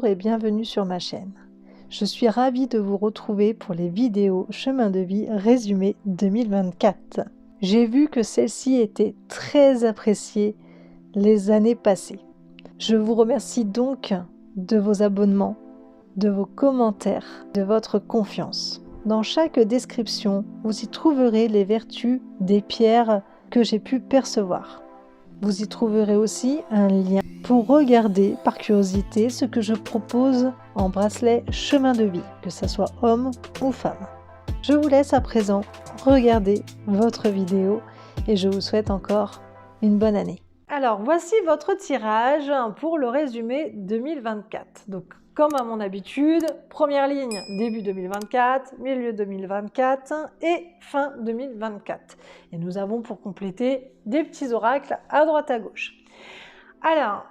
Bonjour et bienvenue sur ma chaîne. Je suis ravie de vous retrouver pour les vidéos Chemin de vie résumé 2024. J'ai vu que celle-ci était très appréciée les années passées. Je vous remercie donc de vos abonnements, de vos commentaires, de votre confiance. Dans chaque description, vous y trouverez les vertus des pierres que j'ai pu percevoir. Vous y trouverez aussi un lien pour regarder par curiosité ce que je propose en bracelet chemin de vie, que ce soit homme ou femme. Je vous laisse à présent regarder votre vidéo et je vous souhaite encore une bonne année. Alors voici votre tirage pour le résumé 2024. Donc comme à mon habitude, première ligne début 2024, milieu 2024 et fin 2024. Et nous avons pour compléter des petits oracles à droite à gauche. Alors,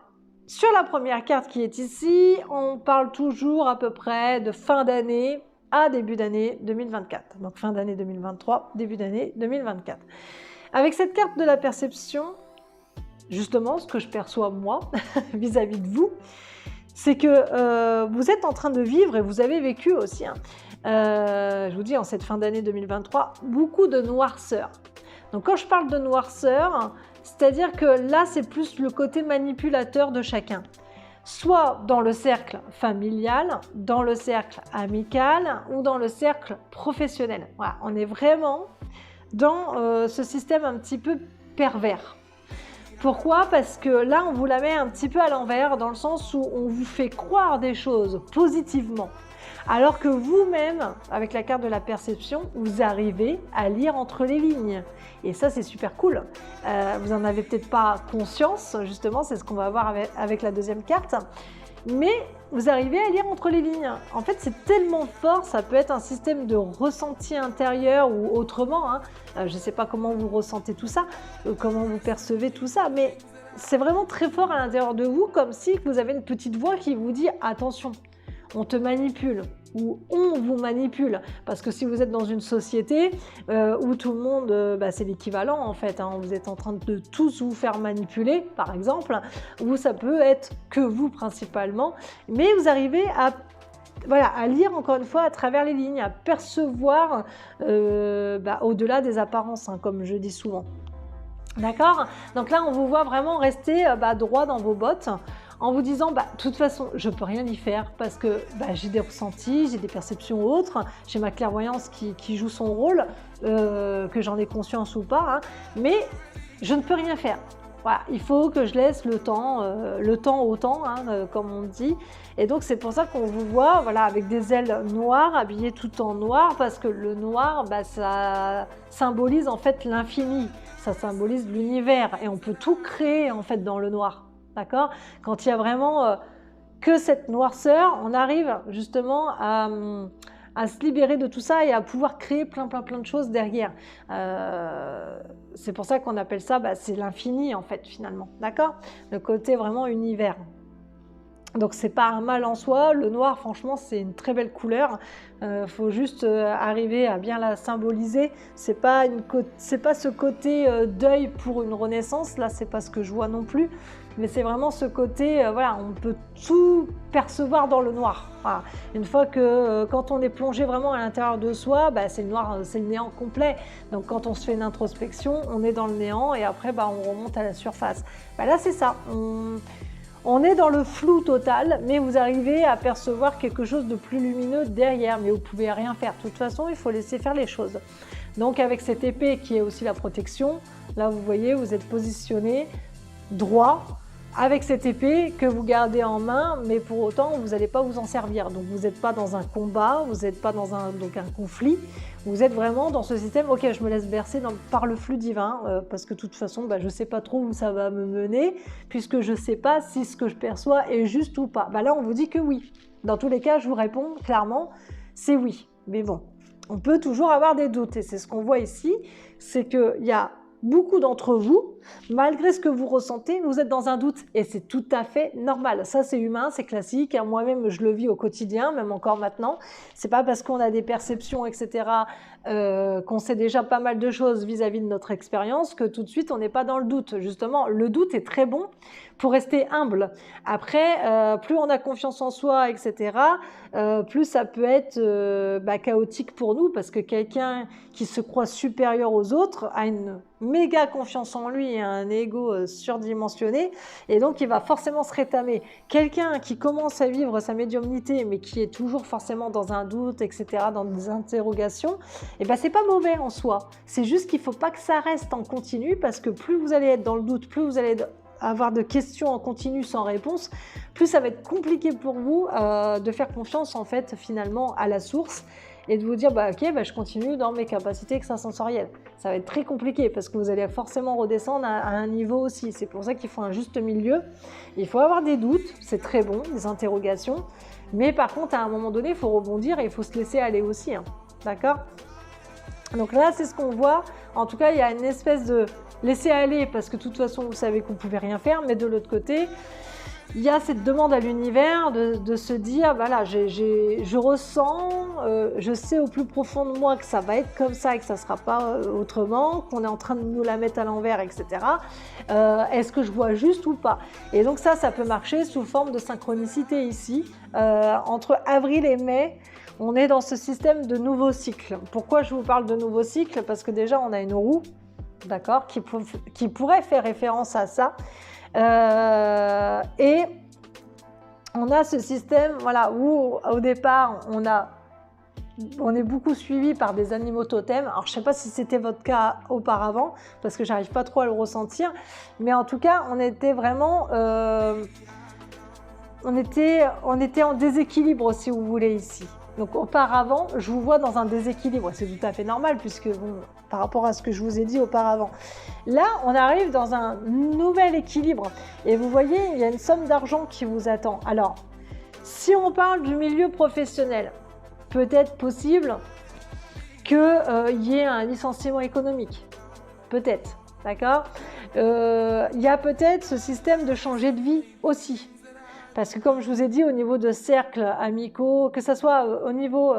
sur la première carte qui est ici, on parle toujours à peu près de fin d'année à début d'année 2024. Donc fin d'année 2023, début d'année 2024. Avec cette carte de la perception, justement, ce que je perçois moi vis-à-vis de vous, c'est que vous êtes en train de vivre et vous avez vécu aussi, je vous dis en cette fin d'année 2023, beaucoup de noirceur. Donc quand je parle de noirceur, c'est-à-dire que là c'est plus le côté manipulateur de chacun. Soit dans le cercle familial, dans le cercle amical ou dans le cercle professionnel. Voilà, on est vraiment dans ce système un petit peu pervers. Pourquoi? Parce que là, on vous la met un petit peu à l'envers, dans le sens où on vous fait croire des choses positivement, alors que vous-même, avec la carte de la perception, vous arrivez à lire entre les lignes. Et ça, c'est super cool. Vous n'en avez peut-être pas conscience, justement, c'est ce qu'on va voir avec la deuxième carte. Mais vous arrivez à lire entre les lignes. En fait, c'est tellement fort, ça peut être un système de ressenti intérieur ou autrement. Je ne sais pas comment vous ressentez tout ça, comment vous percevez tout ça, mais c'est vraiment très fort à l'intérieur de vous, comme si vous avez une petite voix qui vous dit « Attention, on te manipule » ou on vous manipule, parce que si vous êtes dans une société où tout le monde, c'est l'équivalent en fait, vous êtes en train de tous vous faire manipuler par exemple, ou ça peut être que vous principalement, mais vous arrivez à lire encore une fois à travers les lignes, à percevoir au-delà des apparences, comme je dis souvent. D'accord? Donc là on vous voit vraiment rester droit dans vos bottes, en vous disant, de toute façon, je ne peux rien y faire parce que j'ai des ressentis, j'ai des perceptions autres, j'ai ma clairvoyance qui joue son rôle, que j'en ai conscience ou pas, mais je ne peux rien faire. Voilà, il faut que je laisse le temps au temps, comme on dit. Et donc, c'est pour ça qu'on vous voit avec des ailes noires, habillées tout en noir, parce que le noir, ça symbolise en fait l'infini, ça symbolise l'univers, et on peut tout créer en fait dans le noir. D'accord? Quand il y a vraiment que cette noirceur, on arrive justement à se libérer de tout ça et à pouvoir créer plein de choses derrière. C'est pour ça qu'on appelle ça, c'est l'infini en fait finalement. D'accord? Le côté vraiment univers. Donc c'est pas un mal en soi, le noir franchement c'est une très belle couleur, faut juste arriver à bien la symboliser, c'est pas ce côté deuil pour une renaissance, là c'est pas ce que je vois non plus, mais c'est vraiment ce côté, on peut tout percevoir dans le noir. Voilà. Une fois que quand on est plongé vraiment à l'intérieur de soi, c'est le noir, c'est le néant complet, donc quand on se fait une introspection, on est dans le néant et après on remonte à la surface. Là c'est ça, on est dans le flou total, mais vous arrivez à percevoir quelque chose de plus lumineux derrière, mais vous ne pouvez rien faire. De toute façon, il faut laisser faire les choses. Donc avec cette épée qui est aussi la protection, là vous voyez, vous êtes positionné droit, avec cette épée que vous gardez en main, mais pour autant, vous n'allez pas vous en servir. Donc vous n'êtes pas dans un combat, vous n'êtes pas dans un conflit, vous êtes vraiment dans ce système, ok, je me laisse bercer par le flux divin, parce que de toute façon, je ne sais pas trop où ça va me mener, puisque je ne sais pas si ce que je perçois est juste ou pas. Là, on vous dit que oui. Dans tous les cas, je vous réponds clairement, c'est oui. Mais bon, on peut toujours avoir des doutes, et c'est ce qu'on voit ici, c'est qu'il y a beaucoup d'entre vous, malgré ce que vous ressentez, vous êtes dans un doute et c'est tout à fait normal. Ça, c'est humain, c'est classique. Moi-même, je le vis au quotidien, même encore maintenant. C'est pas parce qu'on a des perceptions, etc., qu'on sait déjà pas mal de choses vis-à-vis de notre expérience que tout de suite, on n'est pas dans le doute. Justement, le doute est très bon pour rester humble. Après, plus on a confiance en soi, etc., plus ça peut être chaotique pour nous parce que quelqu'un qui se croit supérieur aux autres a une méga confiance en lui et un ego surdimensionné et donc il va forcément se rétamer. Quelqu'un qui commence à vivre sa médiumnité mais qui est toujours forcément dans un doute, etc., dans des interrogations, et ben c'est pas mauvais en soi. C'est juste qu'il faut pas que ça reste en continu parce que plus vous allez être dans le doute, plus vous allez avoir de questions en continu sans réponse, plus ça va être compliqué pour vous de faire confiance en fait finalement à la source et de vous dire je continue dans mes capacités extrasensorielles. Ça va être très compliqué parce que vous allez forcément redescendre à un niveau aussi. C'est pour ça qu'il faut un juste milieu. Il faut avoir des doutes, c'est très bon, des interrogations, mais par contre à un moment donné il faut rebondir et il faut se laisser aller aussi, hein. D'accord ? Donc là c'est ce qu'on voit. En tout cas il y a une espèce de laisser aller parce que de toute façon vous savez que vous ne pouvez rien faire, mais de l'autre côté il y a cette demande à l'univers de se dire, voilà, je ressens, je sais au plus profond de moi que ça va être comme ça et que ça ne sera pas autrement, qu'on est en train de nous la mettre à l'envers, etc. Est-ce que je vois juste ou pas? Et donc ça peut marcher sous forme de synchronicité ici. Entre avril et mai, on est dans ce système de nouveau cycle. Pourquoi je vous parle de nouveau cycle? Parce que déjà, on a une roue, d'accord, qui pourrait faire référence à ça. Et on a ce système où au départ on est beaucoup suivi par des animaux totems. Alors je ne sais pas si c'était votre cas auparavant parce que j'arrive pas trop à le ressentir, mais en tout cas on était vraiment on était en déséquilibre si vous voulez ici. Donc auparavant, je vous vois dans un déséquilibre. C'est tout à fait normal puisque par rapport à ce que je vous ai dit auparavant. Là, on arrive dans un nouvel équilibre. Et vous voyez, il y a une somme d'argent qui vous attend. Alors, si on parle du milieu professionnel, peut-être possible qu'il y ait un licenciement économique. Peut-être, d'accord ? Il y a peut-être ce système de changer de vie aussi. Parce que comme je vous ai dit, au niveau de cercles amicaux, que ce soit au niveau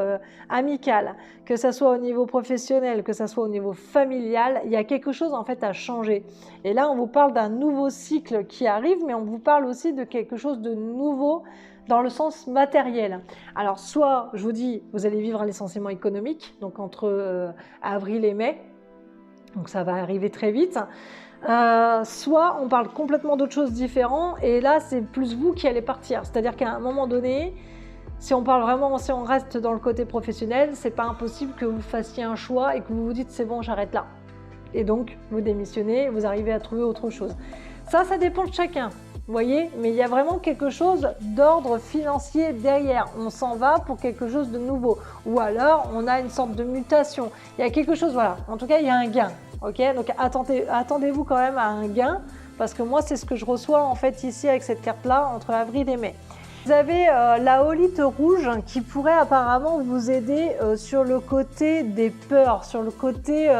amical, que ce soit au niveau professionnel, que ce soit au niveau familial, il y a quelque chose en fait à changer. Et là, on vous parle d'un nouveau cycle qui arrive, mais on vous parle aussi de quelque chose de nouveau dans le sens matériel. Alors, soit, je vous dis, vous allez vivre un licenciement économique, donc entre avril et mai, donc ça va arriver très vite. Soit on parle complètement d'autre chose différent et là c'est plus vous qui allez partir, c'est-à-dire qu'à un moment donné, si on reste dans le côté professionnel, c'est pas impossible que vous fassiez un choix et que vous vous dites c'est bon, j'arrête là, et donc vous démissionnez, vous arrivez à trouver autre chose. Ça dépend de chacun, vous voyez, mais il y a vraiment quelque chose d'ordre financier derrière. On s'en va pour quelque chose de nouveau, ou alors on a une sorte de mutation. Il y a quelque chose, voilà. En tout cas, il y a un gain. Ok, donc attendez-vous quand même à un gain, parce que moi c'est ce que je reçois en fait ici avec cette carte-là entre avril et mai. Vous avez la holite rouge qui pourrait apparemment vous aider sur le côté des peurs, sur le côté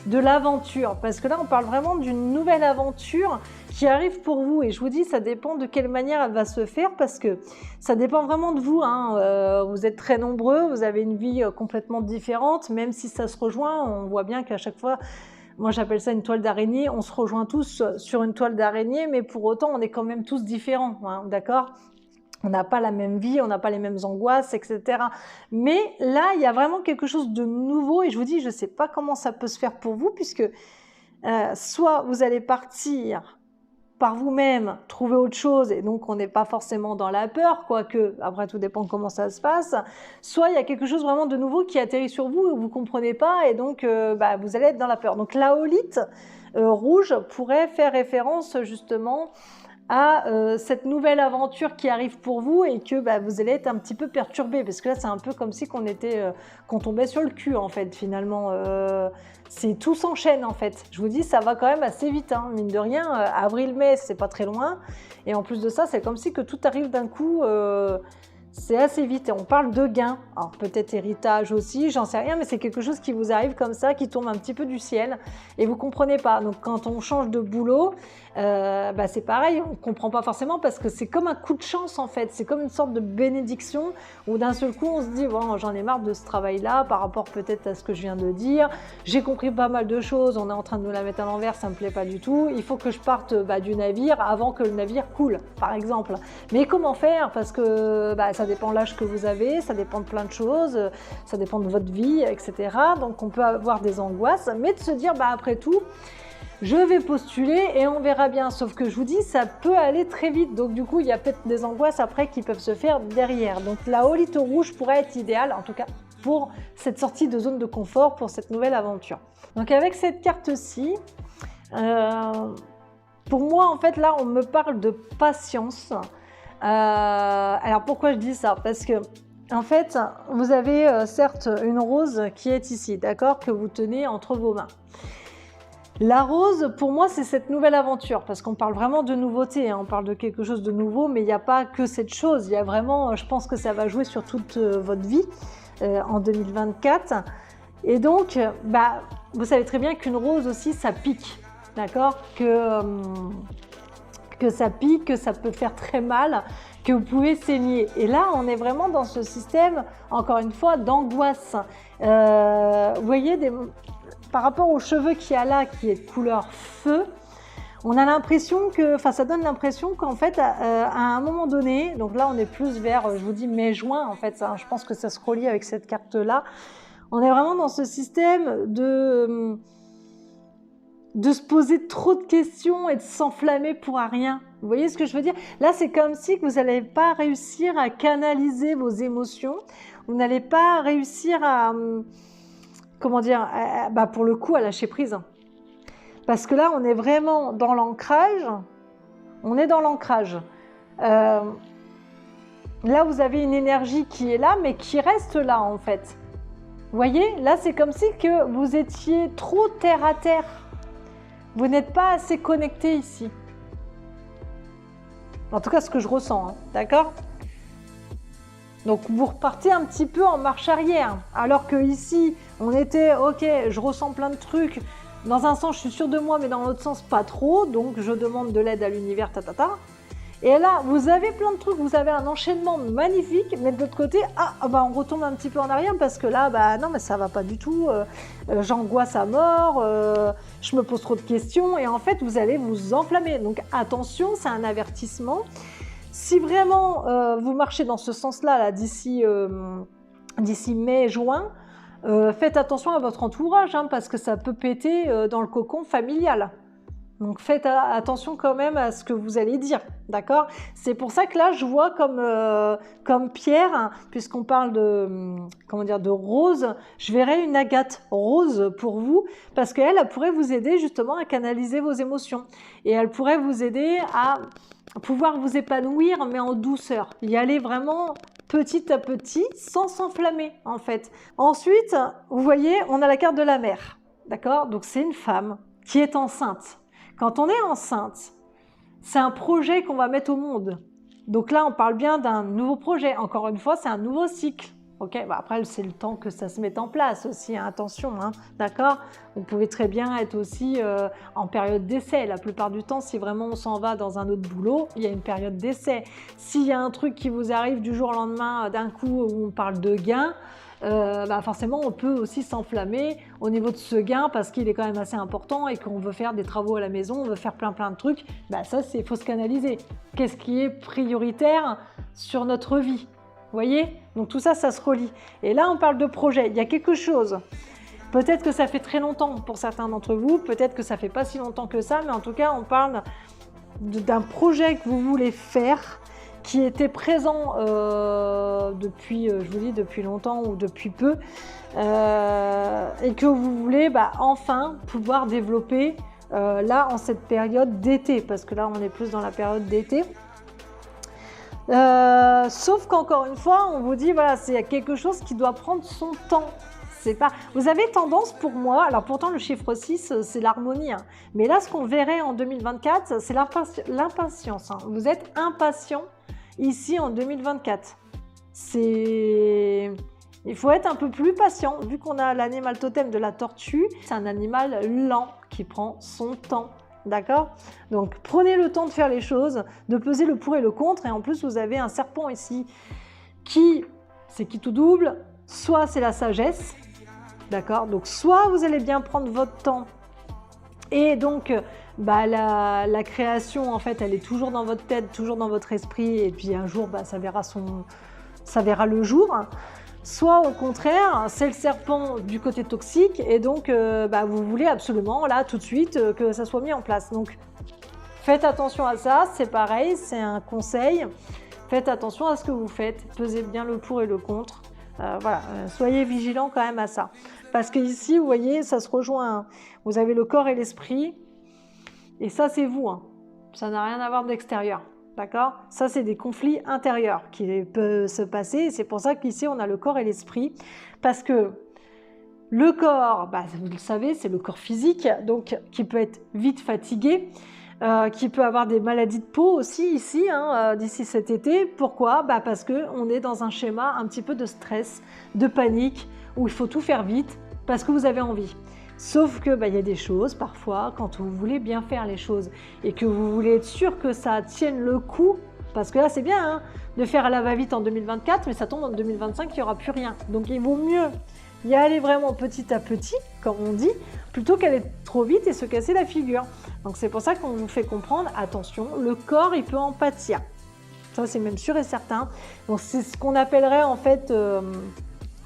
de l'aventure, parce que là on parle vraiment d'une nouvelle aventure qui arrive pour vous, et je vous dis ça dépend de quelle manière elle va se faire, parce que ça dépend vraiment de vous, hein. Vous êtes très nombreux, vous avez une vie complètement différente, même si ça se rejoint, on voit bien qu'à chaque fois, moi j'appelle ça une toile d'araignée, on se rejoint tous sur une toile d'araignée, mais pour autant on est quand même tous différents, hein, d'accord ? On n'a pas la même vie, on n'a pas les mêmes angoisses, etc. Mais là, il y a vraiment quelque chose de nouveau, et je vous dis, je ne sais pas comment ça peut se faire pour vous, puisque soit vous allez partir par vous-même, trouver autre chose, et donc on n'est pas forcément dans la peur, quoique, après tout dépend comment ça se passe, soit il y a quelque chose vraiment de nouveau qui atterrit sur vous et vous ne comprenez pas, et donc vous allez être dans la peur. Donc la holite rouge pourrait faire référence justement à cette nouvelle aventure qui arrive pour vous, et que vous allez être un petit peu perturbé, parce que là c'est un peu comme si qu'on tombait sur le cul en fait, finalement. Tout s'enchaîne en fait. Je vous dis, ça va quand même assez vite, hein. Mine de rien, avril-mai c'est pas très loin, et en plus de ça c'est comme si que tout arrive d'un coup. c'est assez vite et on parle de gain. Alors peut-être héritage aussi, j'en sais rien, mais c'est quelque chose qui vous arrive comme ça, qui tombe un petit peu du ciel et vous comprenez pas. Donc quand on change de boulot, c'est pareil, on comprend pas forcément parce que c'est comme un coup de chance en fait, c'est comme une sorte de bénédiction où d'un seul coup on se dit bon, j'en ai marre de ce travail-là par rapport peut-être à ce que je viens de dire, j'ai compris pas mal de choses, on est en train de nous la mettre à l'envers, ça me plaît pas du tout, il faut que je parte du navire avant que le navire coule par exemple. Mais comment faire? Parce que ça dépend de l'âge que vous avez, ça dépend de plein de choses, ça dépend de votre vie, etc. Donc on peut avoir des angoisses, mais de se dire après tout, je vais postuler et on verra bien. Sauf que je vous dis, ça peut aller très vite. Donc du coup, il y a peut-être des angoisses après qui peuvent se faire derrière. Donc la Holito rouge pourrait être idéale, en tout cas pour cette sortie de zone de confort, pour cette nouvelle aventure. Donc avec cette carte-ci, pour moi, en fait, là, on me parle de patience. Alors pourquoi je dis ça? Parce que en fait, vous avez certes une rose qui est ici, d'accord, que vous tenez entre vos mains. La rose, pour moi, c'est cette nouvelle aventure, parce qu'on parle vraiment de nouveauté, hein, on parle de quelque chose de nouveau, mais il n'y a pas que cette chose, il y a vraiment, je pense que ça va jouer sur toute votre vie en 2024. Et donc, vous savez très bien qu'une rose aussi, ça pique, d'accord, que ça pique, que ça peut faire très mal, que vous pouvez saigner. Et là, on est vraiment dans ce système, encore une fois, d'angoisse. Vous voyez, par rapport aux cheveux qu'il y a là, qui est de couleur feu, on a l'impression que, ça donne l'impression qu'en fait, à un moment donné, donc là, on est plus vers, je vous dis, mai-juin, en fait, je pense que ça se relie avec cette carte-là, on est vraiment dans ce système de se poser trop de questions et de s'enflammer pour rien. Vous voyez ce que je veux dire? Là, c'est comme si vous n'allez pas réussir à canaliser vos émotions, vous n'allez pas réussir à, comment dire, pour le coup, à lâcher prise. Parce que là, on est vraiment dans l'ancrage. On est dans l'ancrage. Là, vous avez une énergie qui est là, mais qui reste là, en fait. Vous voyez? Là, c'est comme si que vous étiez trop terre à terre. Vous n'êtes pas assez connecté ici. En tout cas, ce que je ressens, hein, d'accord? Donc, vous repartez un petit peu en marche arrière. Alors que ici, on était, ok, je ressens plein de trucs. Dans un sens, je suis sûre de moi, mais dans l'autre sens, pas trop. Donc, je demande de l'aide à l'univers, Et là, vous avez plein de trucs, vous avez un enchaînement magnifique, mais de l'autre côté, on retombe un petit peu en arrière parce que là, non, mais ça va pas du tout, j'angoisse à mort, je me pose trop de questions et en fait, vous allez vous enflammer. Donc attention, c'est un avertissement. Si vraiment vous marchez dans ce sens-là, là, d'ici mai-juin, faites attention à votre entourage, hein, parce que ça peut péter dans le cocon familial. Donc faites attention quand même à ce que vous allez dire, d'accord? C'est pour ça que là, je vois comme pierre, hein, puisqu'on parle de rose, je verrais une agate rose pour vous, parce qu'elle pourrait vous aider justement à canaliser vos émotions. Et elle pourrait vous aider à pouvoir vous épanouir, mais en douceur. Y aller vraiment petit à petit, sans s'enflammer, en fait. Ensuite, vous voyez, on a la carte de la mère, d'accord? Donc c'est une femme qui est enceinte. Quand on est enceinte, c'est un projet qu'on va mettre au monde. Donc là, on parle bien d'un nouveau projet. Encore une fois, c'est un nouveau cycle. Okay, après, c'est le temps que ça se mette en place aussi. Hein, attention, hein, d'accord? Vous pouvez très bien être aussi en période d'essai. La plupart du temps, si vraiment on s'en va dans un autre boulot, il y a une période d'essai. S'il y a un truc qui vous arrive du jour au lendemain, d'un coup, où on parle de gain, forcément on peut aussi s'enflammer au niveau de ce gain parce qu'il est quand même assez important et qu'on veut faire des travaux à la maison, on veut faire plein de trucs, ça il faut se canaliser. Qu'est-ce qui est prioritaire sur notre vie? Vous voyez? Donc tout ça, ça se relie. Et là on parle de projet, il y a quelque chose. Peut-être que ça fait très longtemps pour certains d'entre vous, peut-être que ça fait pas si longtemps que ça, mais en tout cas on parle d'un projet que vous voulez faire, qui était présent depuis, je vous dis, depuis longtemps ou depuis peu, et que vous voulez enfin pouvoir développer là en cette période d'été, parce que là on est plus dans la période d'été. Sauf qu'encore une fois, on vous dit, voilà, c'est quelque chose qui doit prendre son temps. C'est pas... Vous avez tendance pour moi, alors pourtant le chiffre 6, c'est l'harmonie, hein, mais là ce qu'on verrait en 2024, c'est l'impatience. Hein. Vous êtes impatient ici en 2024. Il faut être un peu plus patient, vu qu'on a l'animal totem de la tortue, c'est un animal lent qui prend son temps. D'accord? Donc prenez le temps de faire les choses, de peser le pour et le contre, et en plus vous avez un serpent ici c'est qui tout double, soit c'est la sagesse, d'accord? Donc soit vous allez bien prendre votre temps, et donc la création en fait elle est toujours dans votre tête, toujours dans votre esprit, et puis un jour ça verra le jour. Soit au contraire, c'est le serpent du côté toxique et donc vous voulez absolument là tout de suite que ça soit mis en place. Donc faites attention à ça, c'est pareil, c'est un conseil. Faites attention à ce que vous faites, pesez bien le pour et le contre. Soyez vigilants quand même à ça. Parce que ici, vous voyez, ça se rejoint. Hein. Vous avez le corps et l'esprit et ça c'est vous. Hein. Ça n'a rien à voir de l'extérieur. D'accord? Ça, c'est des conflits intérieurs qui peuvent se passer. C'est pour ça qu'ici, on a le corps et l'esprit. Parce que le corps, vous le savez, c'est le corps physique, donc qui peut être vite fatigué, qui peut avoir des maladies de peau aussi ici, d'ici cet été. Pourquoi? Parce qu'on est dans un schéma un petit peu de stress, de panique, où il faut tout faire vite parce que vous avez envie. Sauf que y a des choses, parfois, quand vous voulez bien faire les choses et que vous voulez être sûr que ça tienne le coup, parce que là, c'est bien de faire à la va-vite en 2024, mais ça tombe en 2025, il n'y aura plus rien. Donc, il vaut mieux y aller vraiment petit à petit, comme on dit, plutôt qu'aller trop vite et se casser la figure. Donc, c'est pour ça qu'on vous fait comprendre, attention, le corps, il peut en pâtir. Ça, c'est même sûr et certain. Donc, c'est ce qu'on appellerait en fait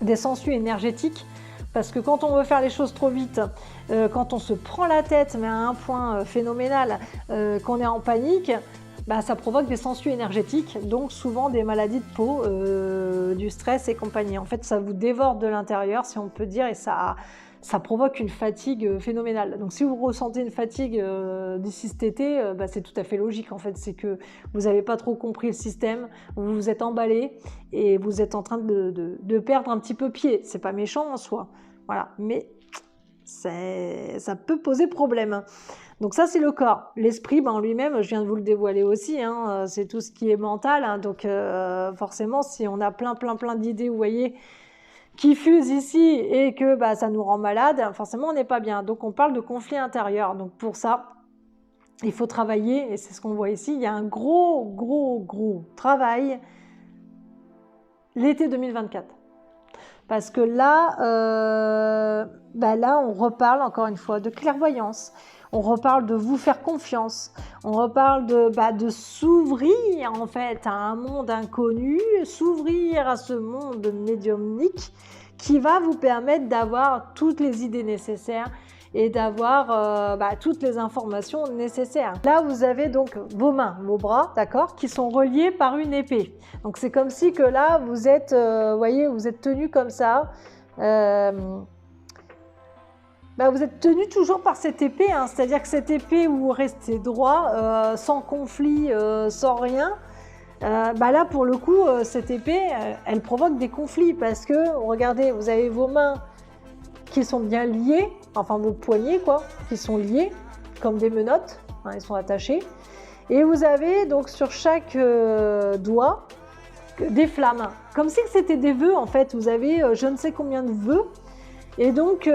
des sangsues énergétiques. Parce que quand on veut faire les choses trop vite, quand on se prend la tête, mais à un point phénoménal, qu'on est en panique, ça provoque des sangsues énergétiques, donc souvent des maladies de peau, du stress et compagnie. En fait, ça vous dévore de l'intérieur, si on peut dire, et ça provoque une fatigue phénoménale. Donc si vous ressentez une fatigue d'ici cet été, c'est tout à fait logique en fait, c'est que vous n'avez pas trop compris le système, vous vous êtes emballé et vous êtes en train de perdre un petit peu pied. C'est pas méchant en soi, voilà, mais ça peut poser problème. Donc ça c'est le corps. L'esprit en lui-même, je viens de vous le dévoiler aussi, c'est tout ce qui est mental, donc forcément si on a plein d'idées, vous voyez, qui fuse ici et que ça nous rend malade, forcément on n'est pas bien. Donc on parle de conflit intérieur. Donc pour ça, il faut travailler, et c'est ce qu'on voit ici, il y a un gros travail l'été 2024. Parce que là, on reparle encore une fois de clairvoyance. On reparle de vous faire confiance. On reparle de s'ouvrir en fait à un monde inconnu, s'ouvrir à ce monde médiumnique qui va vous permettre d'avoir toutes les idées nécessaires et d'avoir toutes les informations nécessaires. Là, vous avez donc vos mains, vos bras, d'accord, qui sont reliés par une épée. Donc c'est comme si que là, vous êtes, voyez, vous êtes tenu comme ça. Vous êtes tenu toujours par cette épée, c'est-à-dire que cette épée où vous restez droit, sans conflit, sans rien, là pour le coup, cette épée, elle provoque des conflits parce que, regardez, vous avez vos mains qui sont bien liées, enfin vos poignets quoi, qui sont liés comme des menottes, ils sont attachés, et vous avez donc sur chaque doigt des flammes, comme si c'était des vœux en fait, vous avez je ne sais combien de vœux. Et donc,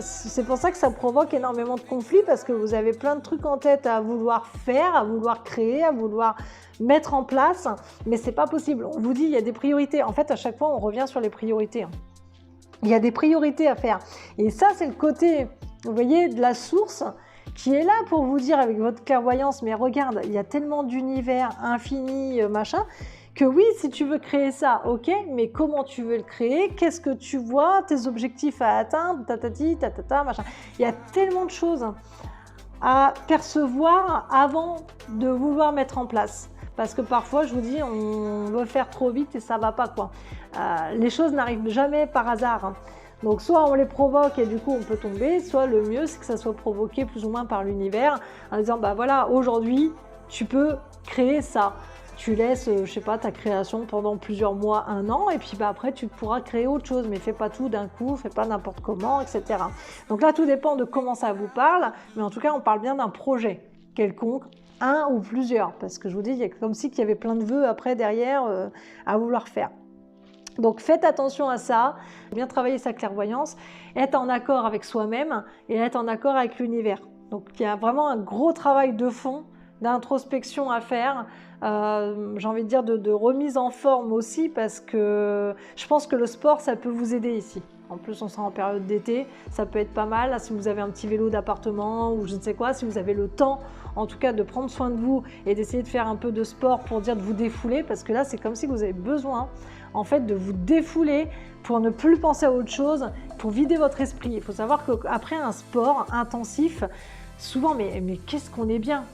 c'est pour ça que ça provoque énormément de conflits parce que vous avez plein de trucs en tête à vouloir faire, à vouloir créer, à vouloir mettre en place, mais c'est pas possible. On vous dit, il y a des priorités. En fait, à chaque fois, on revient sur les priorités. Il y a des priorités à faire. Et ça, c'est le côté, vous voyez, de la source qui est là pour vous dire avec votre clairvoyance, mais regarde, il y a tellement d'univers infini, machin, que oui, si tu veux créer ça, ok, mais comment tu veux le créer? Qu'est-ce que tu vois? Tes objectifs à atteindre? Tatati, tatata, machin. Il y a tellement de choses à percevoir avant de vouloir mettre en place. Parce que parfois, je vous dis, on veut faire trop vite et ça va pas, quoi. Les choses n'arrivent jamais par hasard. Donc, soit on les provoque et du coup, on peut tomber, soit le mieux, c'est que ça soit provoqué plus ou moins par l'univers en disant, voilà, aujourd'hui, tu peux créer ça. Tu laisses, je sais pas, ta création pendant plusieurs mois, 1 an, et puis après tu pourras créer autre chose, mais fais pas tout d'un coup, fais pas n'importe comment, etc. Donc là, tout dépend de comment ça vous parle, mais en tout cas, on parle bien d'un projet quelconque un ou plusieurs, parce que je vous dis, il y a comme si qu'il y avait plein de vœux après derrière à vouloir faire. Donc faites attention à ça, bien travailler sa clairvoyance, être en accord avec soi-même et être en accord avec l'univers. Donc il y a vraiment un gros travail de fond, d'introspection à faire, j'ai envie de dire de remise en forme aussi, parce que je pense que le sport, ça peut vous aider ici. En plus, on sera en période d'été, ça peut être pas mal. Là, si vous avez un petit vélo d'appartement ou je ne sais quoi, si vous avez le temps, en tout cas, de prendre soin de vous et d'essayer de faire un peu de sport pour dire de vous défouler, parce que là, c'est comme si vous avez besoin, en fait, de vous défouler pour ne plus penser à autre chose, pour vider votre esprit. Il faut savoir qu'après un sport intensif, souvent, mais qu'est-ce qu'on est bien.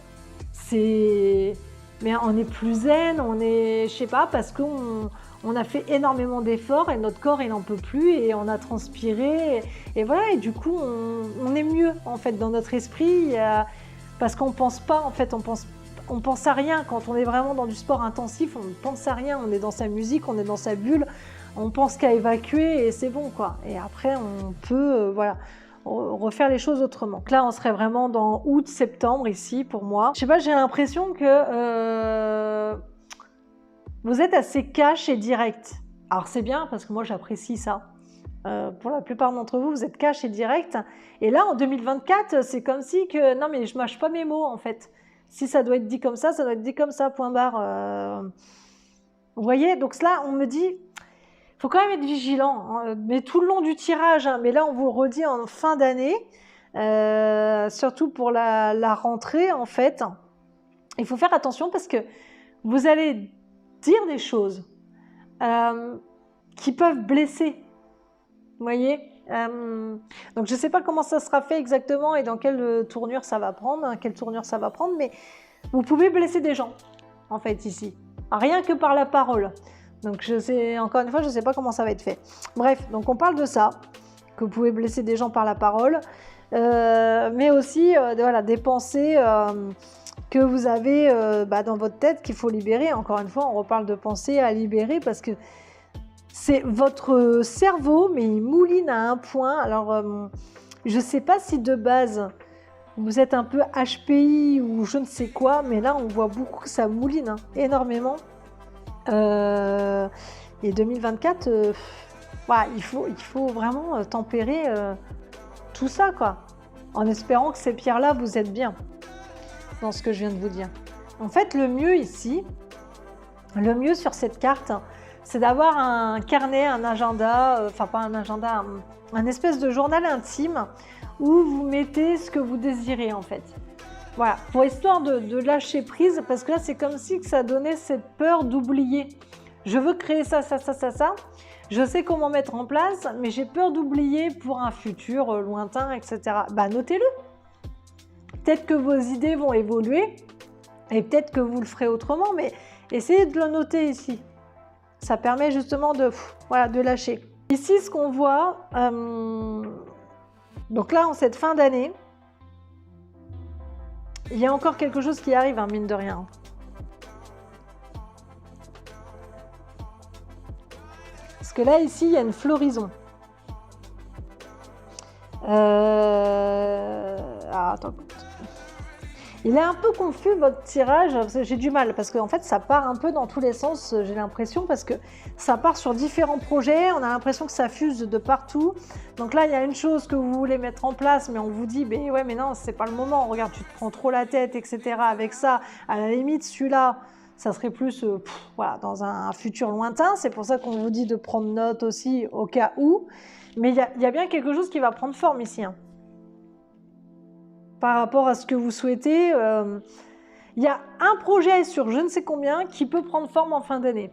Mais on est plus zen, on est, je sais pas, parce qu'on a fait énormément d'efforts et notre corps il n'en peut plus et on a transpiré et voilà, et du coup on est mieux en fait dans notre esprit, parce qu'on pense pas, en fait on pense à rien. Quand on est vraiment dans du sport intensif, on ne pense à rien, on est dans sa musique, on est dans sa bulle, on pense qu'à évacuer et c'est bon quoi. Et après on peut voilà, refaire les choses autrement. Donc là, on serait vraiment dans août-septembre ici pour moi. Je sais pas, j'ai l'impression que vous êtes assez cash et direct. Alors c'est bien parce que moi j'apprécie ça. Pour la plupart d'entre vous, vous êtes cash et direct. Et là, en 2024, c'est comme si que non mais je mâche pas mes mots en fait. Si ça doit être dit comme ça doit être dit comme ça. Point barre. Vous voyez, donc là, on me dit. Il faut quand même être vigilant, hein, mais tout le long du tirage, hein, mais là on vous le redit en fin d'année, surtout pour la rentrée en fait, il faut faire attention parce que vous allez dire des choses qui peuvent blesser, vous voyez. Donc je ne sais pas comment ça sera fait exactement et dans quelle tournure ça va prendre, mais vous pouvez blesser des gens en fait ici, rien que par la parole. Donc encore une fois, je ne sais pas comment ça va être fait. Bref, donc on parle de ça, que vous pouvez blesser des gens par la parole, mais aussi voilà, des pensées que vous avez dans votre tête qu'il faut libérer. Encore une fois, on reparle de pensées à libérer parce que c'est votre cerveau, mais il mouline à un point. Alors, je ne sais pas si de base, vous êtes un peu HPI ou je ne sais quoi, mais là, on voit beaucoup que ça mouline énormément. Et 2024, voilà, il faut vraiment tempérer tout ça, quoi, en espérant que ces pierres-là, vous êtes bien dans ce que je viens de vous dire. En fait, le mieux ici, le mieux sur cette carte, c'est d'avoir un carnet, un agenda, enfin pas un agenda, un espèce de journal intime où vous mettez ce que vous désirez en fait. Voilà, pour histoire de lâcher prise, parce que là, c'est comme si que ça donnait cette peur d'oublier. Je veux créer ça. Je sais comment mettre en place, mais j'ai peur d'oublier pour un futur lointain, etc. Bah, notez-le. Peut-être que vos idées vont évoluer et peut-être que vous le ferez autrement, mais essayez de le noter ici. Ça permet justement de lâcher. Ici, ce qu'on voit, donc là, en cette fin d'année, il y a encore quelque chose qui arrive, hein, mine de rien. Parce que là, ici, il y a une floraison. Attends. Il est un peu confus, votre tirage. J'ai du mal, parce qu'en fait, ça part un peu dans tous les sens, j'ai l'impression, parce que ça part sur différents projets. On a l'impression que ça fuse de partout. Donc là, il y a une chose que vous voulez mettre en place, mais on vous dit, ouais, mais non, c'est pas le moment. Regarde, tu te prends trop la tête, etc. Avec ça, à la limite, celui-là, ça serait plus voilà, dans un futur lointain. C'est pour ça qu'on vous dit de prendre note aussi au cas où. Mais il y a bien quelque chose qui va prendre forme ici, hein. Par rapport à ce que vous souhaitez, il y a un projet sur je ne sais combien qui peut prendre forme en fin d'année.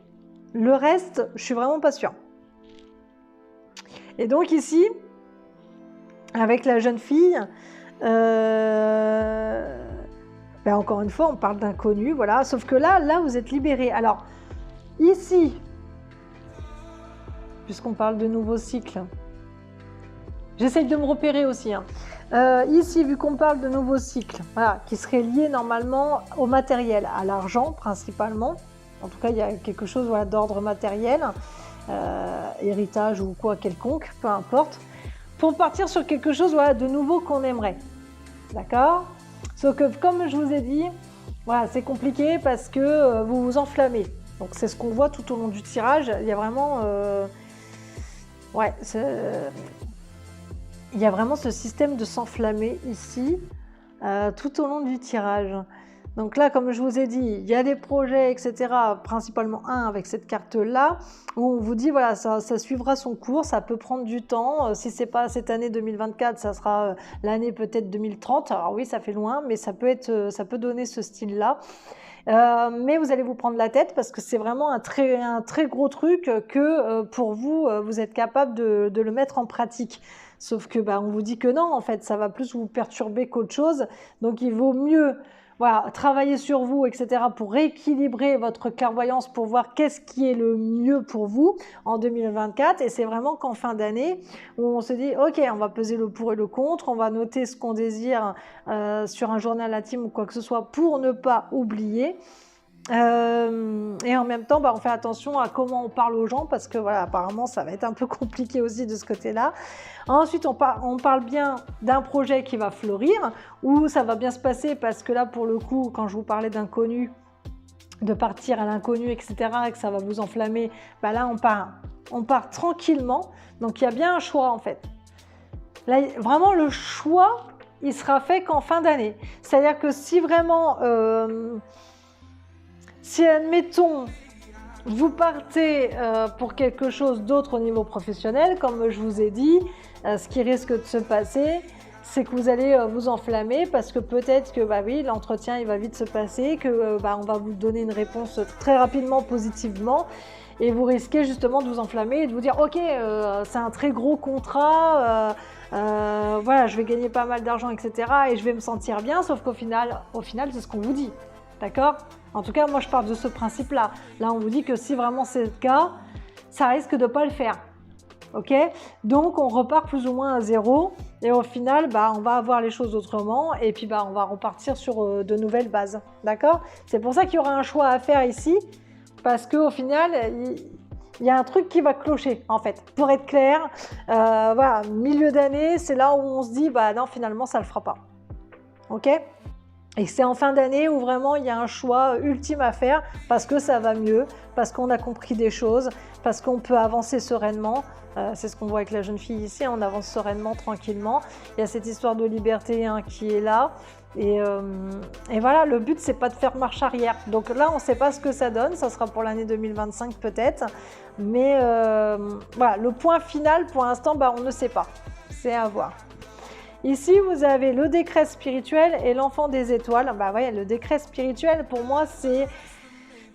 Le reste, je suis vraiment pas sûre. Et donc ici, avec la jeune fille, encore une fois, on parle d'inconnu, voilà. Sauf que là, vous êtes libéré. Alors, ici, puisqu'on parle de nouveaux cycles, j'essaye de me repérer aussi, hein. Ici, vu qu'on parle de nouveaux cycles, voilà, qui seraient liés normalement au matériel, à l'argent principalement. En tout cas, il y a quelque chose d'ordre matériel, héritage ou quoi quelconque, peu importe, pour partir sur quelque chose de nouveau qu'on aimerait. D'accord ? Sauf que, comme je vous ai dit, Voilà, c'est compliqué parce que vous vous enflammez. Donc c'est ce qu'on voit tout au long du tirage. Il y a vraiment, ouais, il y a vraiment ce système de s'enflammer ici tout au long du tirage. Donc là, comme je vous ai dit, il y a des projets, etc. Principalement un avec cette carte-là, où on vous dit, voilà, ça suivra son cours, ça peut prendre du temps. Si c'est pas cette année 2024, ça sera l'année peut-être 2030. Alors oui, ça fait loin, mais ça peut donner ce style-là. Mais vous allez vous prendre la tête parce que c'est vraiment un très gros truc que pour vous, vous êtes capable de le mettre en pratique. Sauf que on vous dit que non, en fait, ça va plus vous perturber qu'autre chose. Donc il vaut mieux voilà, travailler sur vous, etc. pour rééquilibrer votre clairvoyance, pour voir qu'est-ce qui est le mieux pour vous en 2024. Et c'est vraiment qu'en fin d'année, où on se dit, ok, on va peser le pour et le contre, on va noter ce qu'on désire sur un journal intime ou quoi que ce soit pour ne pas oublier. Et en même temps, on fait attention à comment on parle aux gens parce que voilà, apparemment, ça va être un peu compliqué aussi de ce côté-là. Ensuite, on parle bien d'un projet qui va fleurir, où ça va bien se passer parce que là, pour le coup, quand je vous parlais d'inconnu, de partir à l'inconnu, etc., et que ça va vous enflammer, là, on part tranquillement. Donc, il y a bien un choix, en fait. Là, vraiment, le choix, il sera fait qu'en fin d'année. C'est-à-dire que si vraiment... si, admettons, vous partez pour quelque chose d'autre au niveau professionnel, comme je vous ai dit, ce qui risque de se passer, c'est que vous allez vous enflammer parce que peut-être que oui, l'entretien il va vite se passer, que on va vous donner une réponse très rapidement, positivement, et vous risquez justement de vous enflammer et de vous dire ok, c'est un très gros contrat, voilà, je vais gagner pas mal d'argent, etc. et je vais me sentir bien, sauf qu'au final, c'est ce qu'on vous dit. D'accord? En tout cas, moi, je parle de ce principe-là. Là, on vous dit que si vraiment c'est le cas, ça risque de ne pas le faire. Ok? Donc, on repart plus ou moins à zéro. Et au final, on va avoir les choses autrement. Et puis, on va repartir sur de nouvelles bases. D'accord? C'est pour ça qu'il y aura un choix à faire ici. Parce qu'au final, il y a un truc qui va clocher, en fait. Pour être clair, voilà, milieu d'année, c'est là où on se dit, non, finalement, ça ne le fera pas. Ok? Et c'est en fin d'année où vraiment il y a un choix ultime à faire parce que ça va mieux, parce qu'on a compris des choses, parce qu'on peut avancer sereinement. C'est ce qu'on voit avec la jeune fille ici, on avance sereinement, tranquillement. Il y a cette histoire de liberté qui est là. Et voilà, le but, c'est pas de faire marche arrière. Donc là, on ne sait pas ce que ça donne. Ça sera pour l'année 2025 peut-être. Mais voilà, le point final, pour l'instant, on ne sait pas. C'est à voir. Ici, vous avez le décret spirituel et l'enfant des étoiles. Le décret spirituel, pour moi, c'est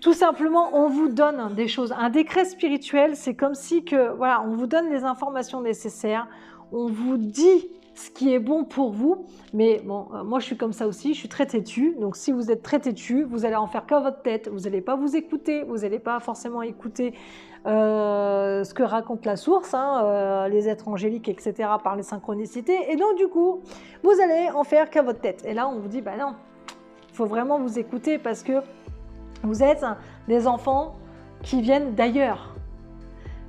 tout simplement, on vous donne des choses. Un décret spirituel, c'est comme si on vous donne les informations nécessaires. On vous dit ce qui est bon pour vous. Mais bon, moi, je suis comme ça aussi. Je suis très têtue. Donc, si vous êtes très têtue, vous allez en faire qu'à votre tête. Vous n'allez pas vous écouter. Vous n'allez pas forcément écouter ce que raconte la source, les êtres angéliques, etc., par les synchronicités. Et donc, du coup, vous allez en faire qu'à votre tête. Et là, on vous dit, non, il faut vraiment vous écouter parce que vous êtes des enfants qui viennent d'ailleurs.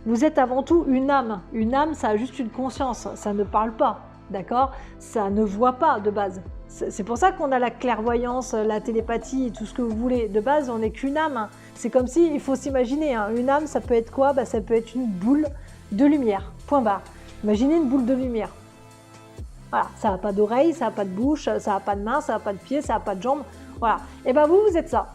Vous êtes avant tout une âme. Une âme, ça a juste une conscience. Ça ne parle pas, d'accord? Ça ne voit pas de base. C'est pour ça qu'on a la clairvoyance, la télépathie et tout ce que vous voulez. De base, on n'est qu'une âme. C'est comme si, il faut s'imaginer, une âme, ça peut être quoi? Ça peut être une boule de lumière, point barre. Imaginez une boule de lumière. Voilà, ça n'a pas d'oreille, ça n'a pas de bouche, ça n'a pas de main, ça n'a pas de pied, ça n'a pas de jambes. Voilà, et vous êtes ça.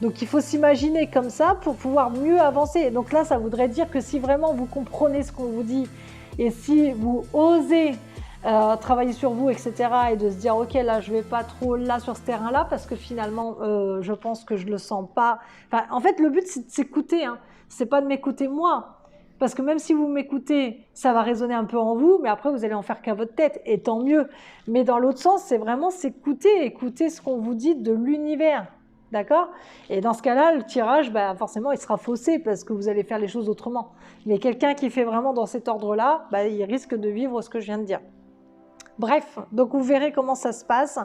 Donc il faut s'imaginer comme ça pour pouvoir mieux avancer. Donc là, ça voudrait dire que si vraiment vous comprenez ce qu'on vous dit et si vous osez travailler sur vous, etc. et de se dire ok, là je vais pas trop là sur ce terrain-là parce que finalement je pense que je le sens pas. Enfin, en fait, le but c'est de s'écouter, c'est pas de m'écouter moi. Parce que même si vous m'écoutez, ça va résonner un peu en vous, mais après vous allez en faire qu'à votre tête, et tant mieux. Mais dans l'autre sens, c'est vraiment s'écouter, écouter ce qu'on vous dit de l'univers. D'accord? Et dans ce cas-là, le tirage, forcément, il sera faussé parce que vous allez faire les choses autrement. Mais quelqu'un qui fait vraiment dans cet ordre-là, il risque de vivre ce que je viens de dire. Bref, donc vous verrez comment ça se passe.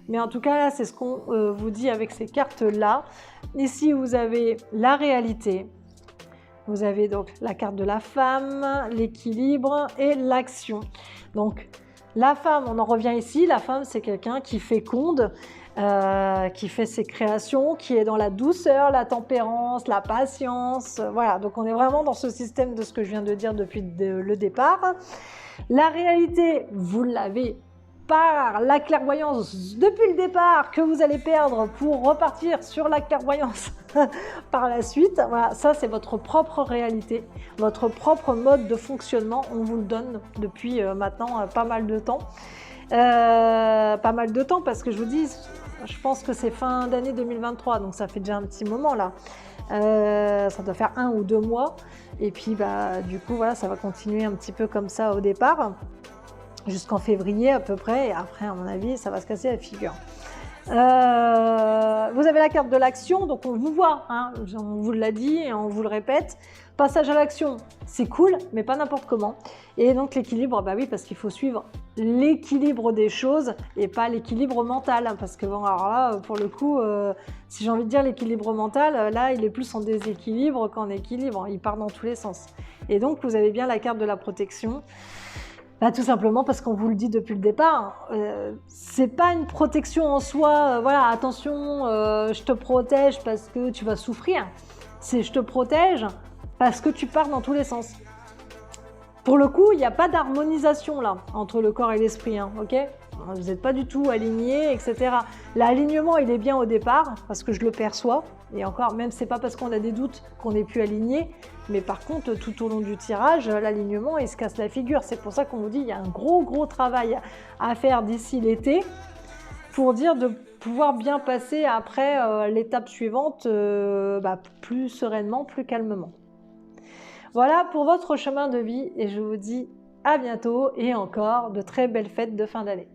Mais en tout cas, là, c'est ce qu'on vous dit avec ces cartes-là. Ici, vous avez la réalité. Vous avez donc la carte de la femme, l'équilibre et l'action. Donc, la femme, on en revient ici. La femme, c'est quelqu'un qui féconde, qui fait ses créations, qui est dans la douceur, la tempérance, la patience. Voilà, donc on est vraiment dans ce système de ce que je viens de dire depuis le départ. La réalité, vous l'avez par la clairvoyance depuis le départ que vous allez perdre pour repartir sur la clairvoyance par la suite. Voilà, ça c'est votre propre réalité, votre propre mode de fonctionnement. On vous le donne depuis maintenant pas mal de temps. Pas mal de temps parce que je vous dis, je pense que c'est fin d'année 2023, donc ça fait déjà un petit moment là. Ça doit faire 1 ou 2 mois. Et puis du coup voilà, ça va continuer un petit peu comme ça au départ, jusqu'en février à peu près, et après à mon avis ça va se casser la figure. Vous avez la carte de l'action, donc on vous voit, hein, on vous l'a dit et on vous le répète. Passage à l'action, c'est cool, mais pas n'importe comment. Et donc l'équilibre, bah oui, parce qu'il faut suivre l'équilibre des choses et pas l'équilibre mental. Hein, parce que bon, alors là, pour le coup, si j'ai envie de dire l'équilibre mental, là, il est plus en déséquilibre qu'en équilibre. Il part dans tous les sens. Et donc, vous avez bien la carte de la protection. Bah, tout simplement parce qu'on vous le dit depuis le départ, c'est pas une protection en soi, voilà, attention, je te protège parce que tu vas souffrir, c'est je te protège parce que tu pars dans tous les sens. Pour le coup, il n'y a pas d'harmonisation là, entre le corps et l'esprit, hein, ok ? Vous n'êtes pas du tout alignés, etc. L'alignement, il est bien au départ, parce que je le perçois, et encore, même c'est pas parce qu'on a des doutes qu'on n'est plus aligné, mais par contre, tout au long du tirage, l'alignement, il se casse la figure. C'est pour ça qu'on vous dit, il y a un gros travail à faire d'ici l'été, pour dire de pouvoir bien passer après l'étape suivante, plus sereinement, plus calmement. Voilà pour votre chemin de vie, et je vous dis à bientôt, et encore de très belles fêtes de fin d'année.